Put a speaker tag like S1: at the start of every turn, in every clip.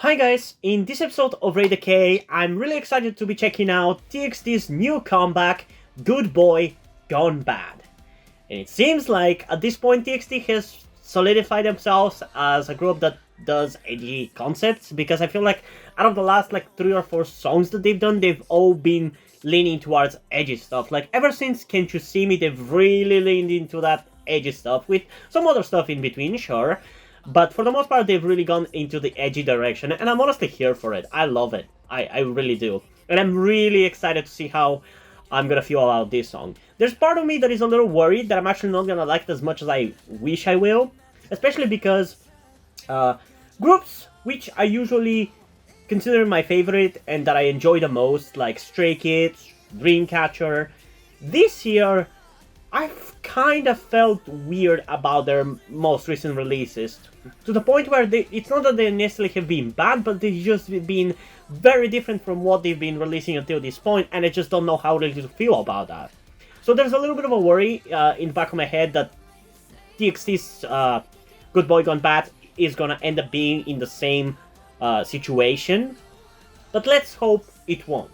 S1: Hi guys, in this episode of Raid Decay, I'm really excited to be checking out TXT's new comeback, Good Boy Gone Bad. And it seems like at this point TXT has solidified themselves as a group that does edgy concepts, because I feel like out of the last 3 or 4 songs that they've done, they've all been leaning towards edgy stuff. Like ever since Can't You See Me, they've really leaned into that edgy stuff, with some other stuff in between, sure. But for the most part, they've really gone into the edgy direction, and I'm honestly here for it. I love it. I really do. And I'm really excited to see how I'm gonna feel about this song. There's part of me that is a little worried that I'm actually not gonna like it as much as I wish I will. Especially because groups which I usually consider my favorite and that I enjoy the most, like Stray Kids, Dreamcatcher, this year I've kind of felt weird about their most recent releases, to the point where it's not that they necessarily have been bad, but they've just been very different from what they've been releasing until this point, and I just don't know how really to feel about that. So there's a little bit of a worry in the back of my head that TXT's Good Boy Gone Bad is gonna end up being in the same situation, but let's hope it won't.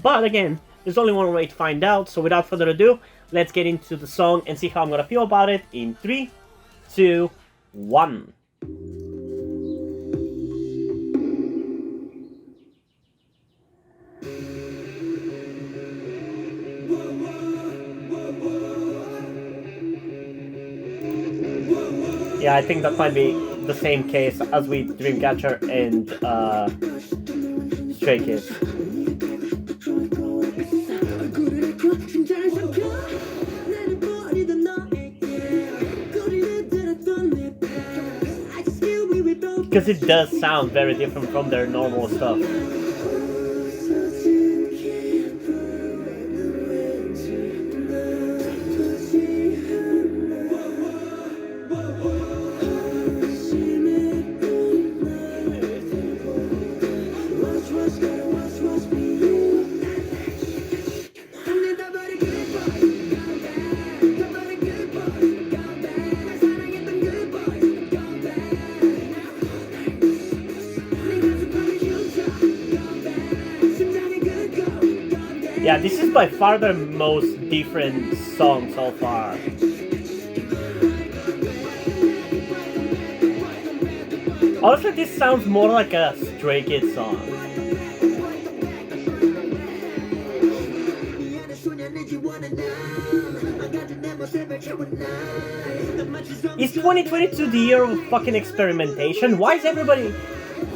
S1: But again, there's only one way to find out, so without further ado, let's get into the song and see how I'm gonna feel about it in 3, 2, 1. Yeah, I think that might be the same case as with Dreamcatcher and Stray Kids. Because it does sound very different from their normal stuff. Yeah, this is by far their most different song so far. Honestly, this sounds more like a Stray Kids song. Is 2022 the year of fucking experimentation? Why is everybody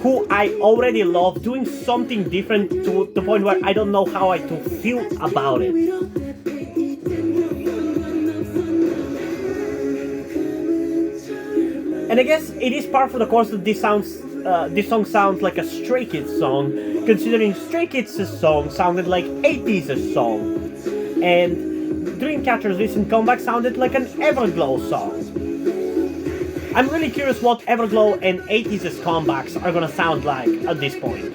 S1: who I already love doing something different to the point where I don't know how I to feel about it? And I guess it is par for the course that this song sounds like a Stray Kids song, considering Stray Kids' song sounded like 80s song, and Dreamcatcher's recent comeback sounded like an Everglow song. I'm really curious what Everglow and 80s comebacks are gonna sound like at this point.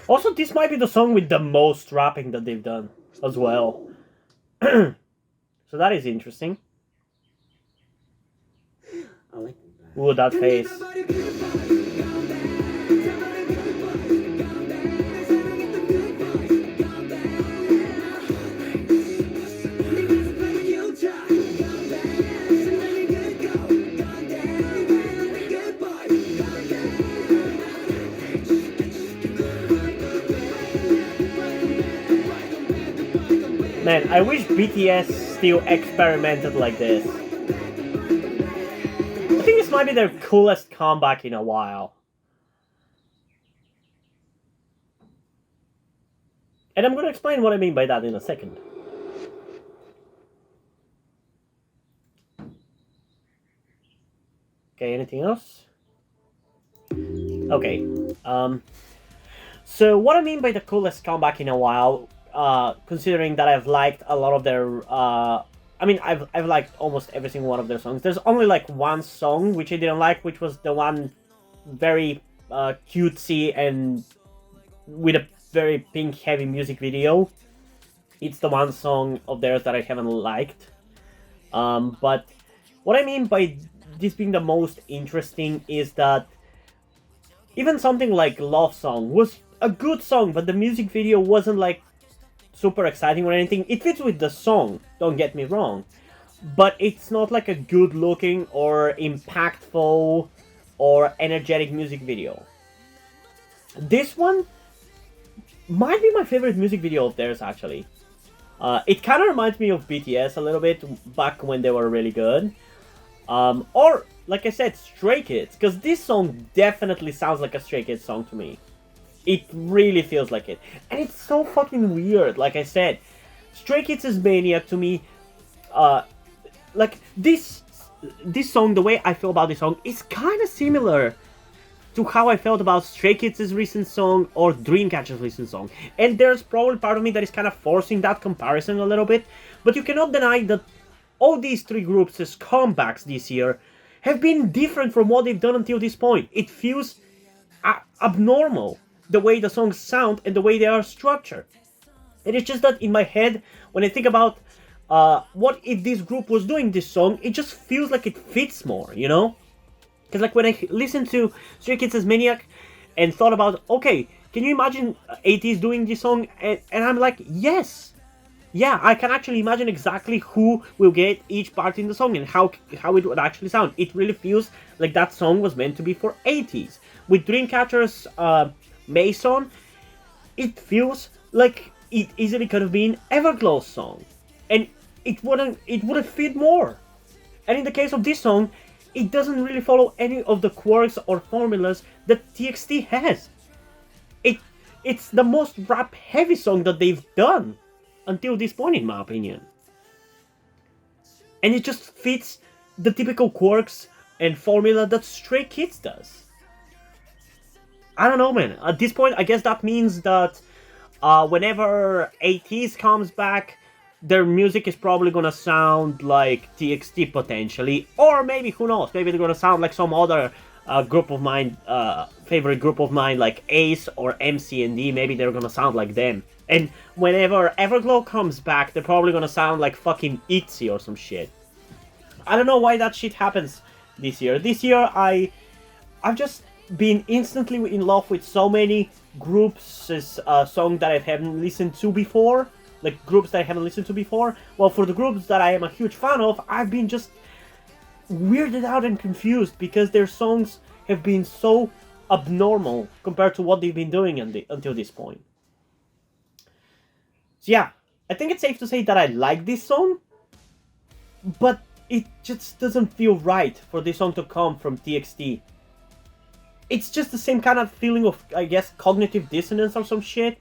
S1: Also, this might be the song with the most rapping that they've done as well. So that is interesting. Ooh, that face. Man, I wish BTS still experimented like this. I think this might be their coolest comeback in a while. And I'm going to explain what I mean by that in a second. Okay, anything else? Okay. So what I mean by the coolest comeback in a while, considering that I've liked a lot of their, I mean, I've liked almost every single one of their songs. There's only like one song which I didn't like, which was the one very cutesy and with a very pink heavy music video. It's the one song of theirs that I haven't liked. But what I mean by this being the most interesting is that even something like Love Song was a good song, but the music video wasn't like super exciting or anything. It fits with the song, don't get me wrong, but it's not like a good looking or impactful or energetic music video. This one might be my favorite music video of theirs, actually. It kind of reminds me of BTS a little bit back when they were really good. Or, like I said, Stray Kids, because this song definitely sounds like a Stray Kids song to me. It really feels like it. And it's so fucking weird, like I said. Stray Kids' Maniac to me, like, this song, the way I feel about this song, is kind of similar to how I felt about Stray Kids' recent song or Dreamcatcher's recent song. And there's probably part of me that is kind of forcing that comparison a little bit, but you cannot deny that all these three groups' comebacks this year have been different from what they've done until this point. It feels abnormal, the way the songs sound and the way they are structured. And it's just that in my head, when I think about what if this group was doing this song, it just feels like it fits more, you know? Because like when I listened to Stray Kids' Maniac and thought about, okay, can you imagine 80s doing this song? And I'm like, yes. Yeah, I can actually imagine exactly who will get each part in the song and how it would actually sound. It really feels like that song was meant to be for 80s. With Dreamcatcher's Mason, it feels like it easily could have been Everglow's song. And it wouldn't fit more. And in the case of this song, it doesn't really follow any of the quirks or formulas that TXT has. It's the most rap-heavy song that they've done until this point, in my opinion. And it just fits the typical quirks and formula that Stray Kids does. I don't know, man. At this point, I guess that means that whenever 80s comes back, their music is probably gonna sound like TXT potentially, or maybe, who knows, maybe they're gonna sound like some other group of mine, favorite group of mine, like Ace or MC&D. Maybe they're gonna sound like them. And whenever Everglow comes back, they're probably gonna sound like fucking ITZY or some shit. I don't know why that shit happens this year. This year, I've just been instantly in love with so many groups' songs that I haven't listened to before. Like, groups that I haven't listened to before. Well, for the groups that I am a huge fan of, I've been just weirded out and confused because their songs have been so abnormal compared to what they've been doing until this point. So yeah, I think it's safe to say that I like this song, but it just doesn't feel right for this song to come from TXT. It's just the same kind of feeling of, I guess, cognitive dissonance or some shit,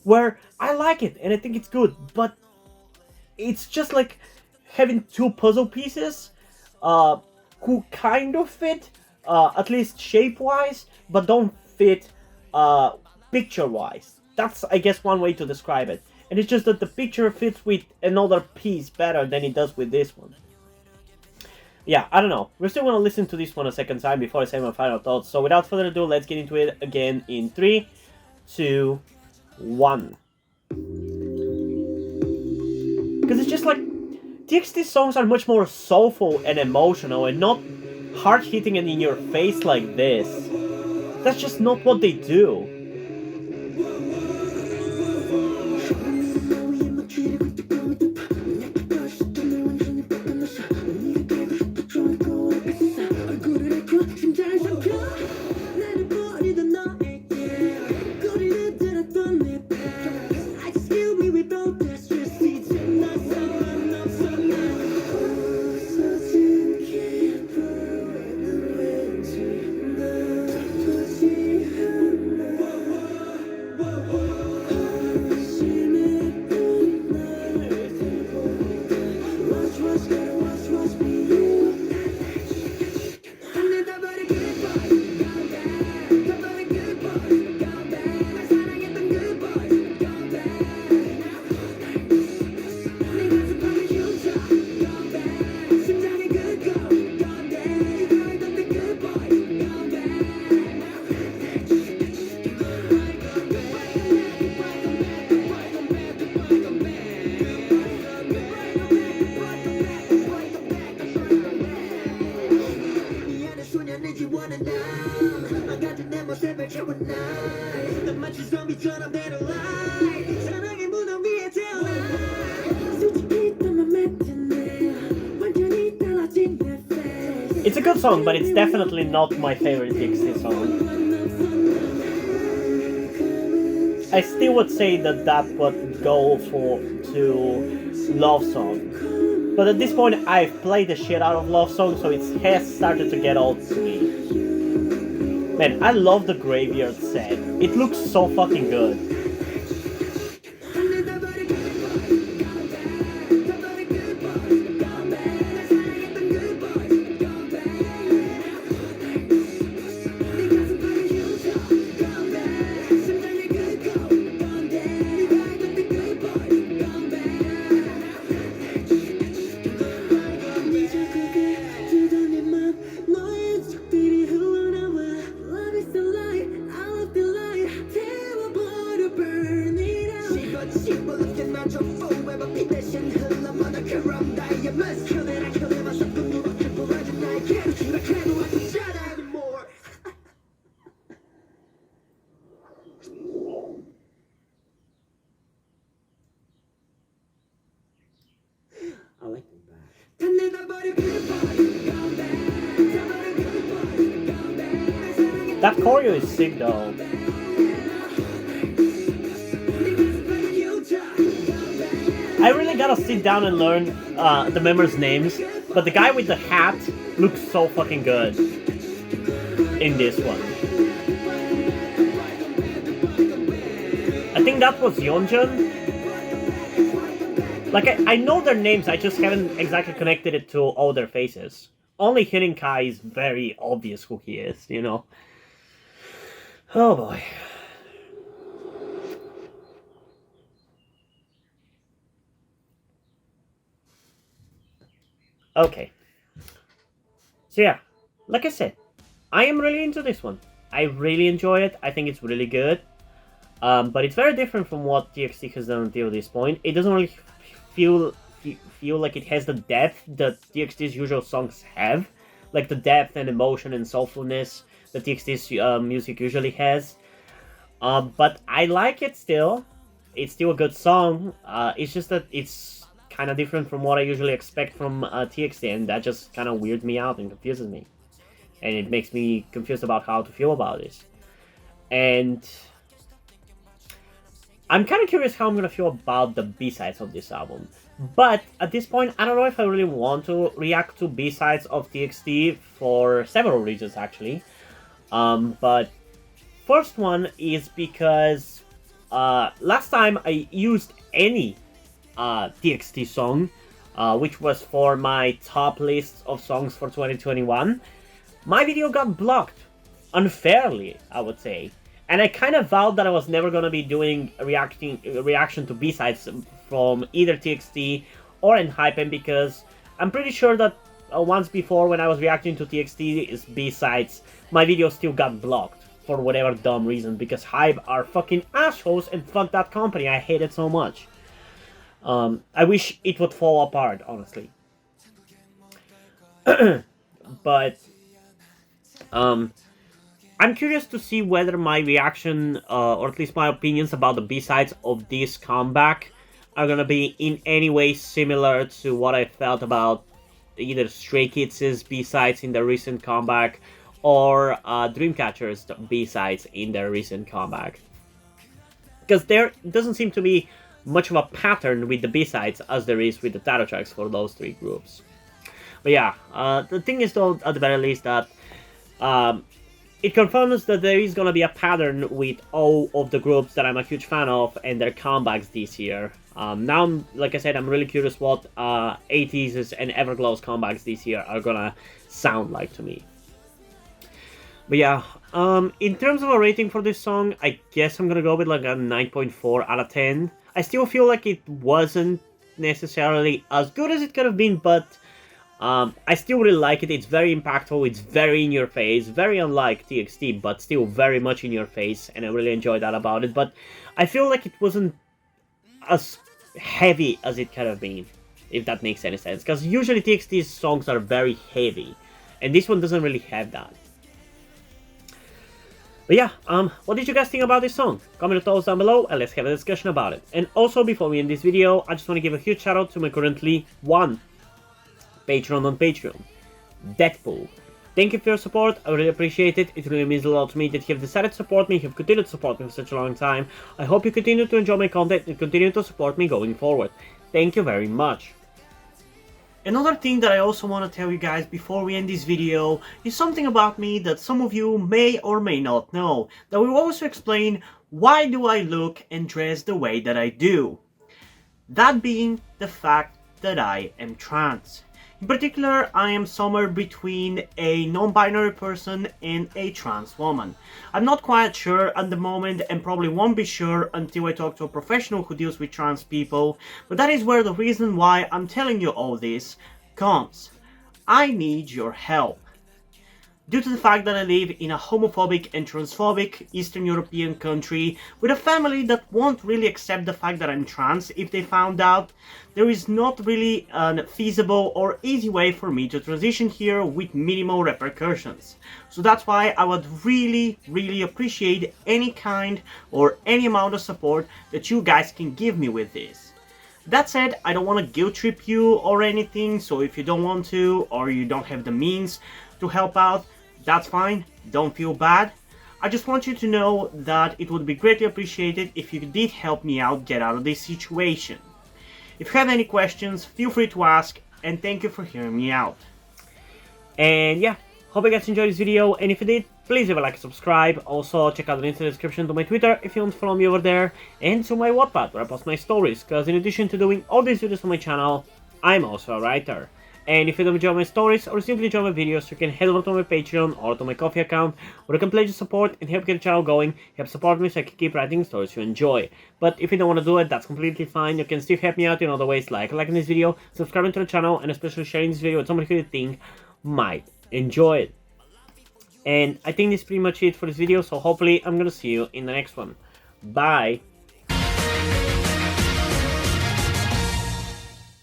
S1: where I like it and I think it's good, but it's just like having two puzzle pieces who kind of fit, at least shape-wise, but don't fit picture-wise. That's, I guess, one way to describe it. And it's just that the picture fits with another piece better than it does with this one. Yeah, I don't know. We're still going to listen to this one a second time before I say my final thoughts. So without further ado, let's get into it again in 3, 2, 1. Because it's just like, TXT songs are much more soulful and emotional and not hard-hitting and in your face like this. That's just not what they do. good song, but it's definitely not my favorite TXT song. I still would say that that would go to Love Song. But at this point, I've played the shit out of Love Song, so it has started to get old to me. Man, I love the Graveyard set. It looks so fucking good. That choreo is sick though. I really gotta sit down and learn the members' names, but the guy with the hat looks so fucking good in this one. I think that was Yeonjun. Like, I know their names, I just haven't exactly connected it to all their faces. Only Hyun Kai is very obvious who he is, you know? Oh boy. Okay. So yeah, like I said, I am really into this one. I really enjoy it. I think it's really good. But it's very different from what TXT has done until this point. It doesn't really feel like it has the depth that TXT's usual songs have. Like the depth and emotion and soulfulness that TXT's music usually has. But I like it still. It's still a good song. It's just that it's kind of different from what I usually expect from TXT, and that just kind of weirds me out and confuses me. And it makes me confused about how to feel about this. And I'm kind of curious how I'm going to feel about the B-sides of this album. But at this point, I don't know if I really want to react to B-sides of TXT for several reasons, actually. But first one is because last time I used any TXT song, which was for my top list of songs for 2021, my video got blocked unfairly, I would say. And I kind of vowed that I was never going to be doing a reaction to B-sides from either TXT or ENHYPEN, because I'm pretty sure that once before, when I was reacting to TXT's B-sides, my video still got blocked for whatever dumb reason, because HYBE are fucking assholes and fuck that company. I hate it so much. I wish it would fall apart, honestly. But I'm curious to see whether my reaction, or at least my opinions about the B-sides of this comeback are gonna be in any way similar to what I felt about either Stray Kids' B-sides in their recent comeback or Dreamcatcher's B-sides in their recent comeback. Because there doesn't seem to be much of a pattern with the B-sides as there is with the title tracks for those three groups. But yeah, the thing is though, at the very least, that it confirms that there is gonna be a pattern with all of the groups that I'm a huge fan of and their comebacks this year. Now, like I said, I'm really curious what 80s and Everglow's comebacks this year are gonna sound like to me. But yeah, in terms of a rating for this song, I guess I'm gonna go with like a 9.4 out of 10. I still feel like it wasn't necessarily as good as it could have been, but I still really like it. It's very impactful, it's very in your face, very unlike TXT, but still very much in your face, and I really enjoyed that about it. But I feel like it wasn't as heavy as it could have been, if that makes any sense, because usually TXT's songs are very heavy, and this one doesn't really have that. But yeah, what did you guys think about this song? Comment your thoughts down below and let's have a discussion about it. And also, before we end this video, I just want to give a huge shout out to my currently one patron on Patreon, Deadpool. Thank you for your support, I really appreciate it. It really means a lot to me that you have decided to support me, you have continued to support me for such a long time. I hope you continue to enjoy my content and continue to support me going forward. Thank you very much. Another thing that I also want to tell you guys before we end this video is something about me that some of you may or may not know, that will also explain why do I look and dress the way that I do. That being the fact that I am trans. In particular, I am somewhere between a non-binary person and a trans woman. I'm not quite sure at the moment and probably won't be sure until I talk to a professional who deals with trans people, but that is where the reason why I'm telling you all this comes. I need your help. Due to the fact that I live in a homophobic and transphobic Eastern European country with a family that won't really accept the fact that I'm trans if they found out, there is not really a feasible or easy way for me to transition here with minimal repercussions. So that's why I would really appreciate any kind or any amount of support that you guys can give me with this. That said, I don't want to guilt trip you or anything, so if you don't want to or you don't have the means to help out, that's fine, don't feel bad. I just want you to know that it would be greatly appreciated if you did help me out get out of this situation. If you have any questions, feel free to ask, and thank you for hearing me out. And yeah, hope you guys enjoyed this video, and if you did, please leave a like and subscribe. Also, check out the link in the description to my Twitter if you want to follow me over there, and to my Wattpad where I post my stories, because in addition to doing all these videos on my channel, I'm also a writer. And if you don't enjoy my stories or simply enjoy my videos, you can head over to my Patreon or to my Ko-fi account where you can pledge your support and help get the channel going, help support me so I can keep writing stories you enjoy. But if you don't want to do it, that's completely fine. You can still help me out in other ways, like liking this video, subscribing to the channel, and especially sharing this video with somebody who you think might enjoy it. And I think this is pretty much it for this video, so hopefully I'm gonna see you in the next one. Bye!